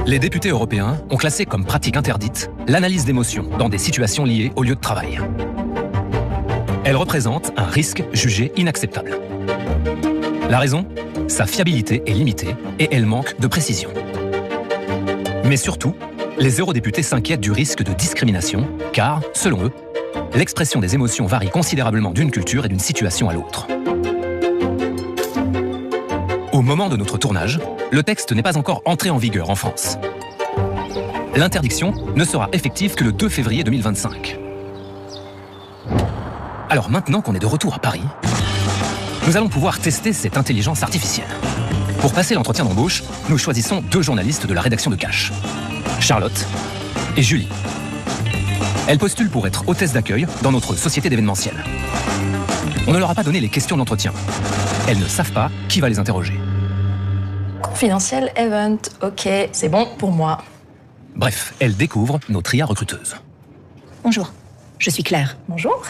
Les députés européens ont classé comme pratique interdite l'analyse d'émotions dans des situations liées au lieu de travail. Elle représente un risque jugé inacceptable. La raison ? Sa fiabilité est limitée et elle manque de précision. Mais surtout, les eurodéputés s'inquiètent du risque de discrimination car, selon eux, l'expression des émotions varie considérablement d'une culture et d'une situation à l'autre. Au moment de notre tournage, le texte n'est pas encore entré en vigueur en France. L'interdiction ne sera effective que le 2 février 2025. Alors maintenant qu'on est de retour à Paris, nous allons pouvoir tester cette intelligence artificielle. Pour passer l'entretien d'embauche, nous choisissons 2 journalistes de la rédaction de Cash, Charlotte et Julie. Elles postulent pour être hôtesses d'accueil dans notre société d'événementiel. On ne leur a pas donné les questions d'entretien. Elles ne savent pas qui va les interroger. Confidentiel event, ok, c'est bon pour moi. Bref, elles découvrent nos trias recruteuses. Bonjour, je suis Claire. Bonjour.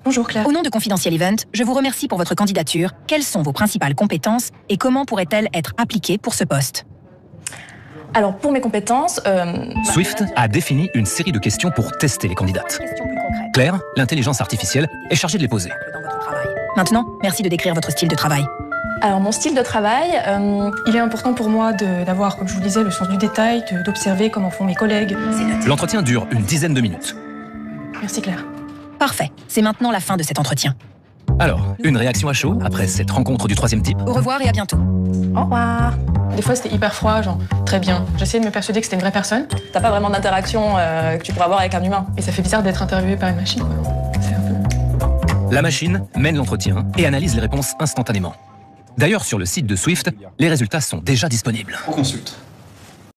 Bonjour Claire. Au nom de Confidentiel Event, je vous remercie pour votre candidature. Quelles sont vos principales compétences et comment pourraient-elles être appliquées pour ce poste ? Alors pour mes compétences... Swift a défini une série de questions pour tester les candidates. Claire, l'intelligence artificielle, est chargée de les poser. Maintenant, merci de décrire votre style de travail. Alors mon style de travail, il est important pour moi d'avoir, comme je vous le disais, le sens du détail, d'observer comment font mes collègues. L'entretien dure une dizaine de minutes. Merci Claire. Parfait, c'est maintenant la fin de cet entretien. Alors, une réaction à chaud après cette rencontre du 3e type ? Au revoir et à bientôt. au revoir. Des fois c'était hyper froid, genre très bien. J'essayais de me persuader que c'était une vraie personne. T'as pas vraiment d'interaction que tu pourrais avoir avec un humain. Et ça fait bizarre d'être interviewé par une machine, quoi. C'est un peu... La machine mène l'entretien et analyse les réponses instantanément. D'ailleurs, sur le site de Swift, les résultats sont déjà disponibles. On consulte.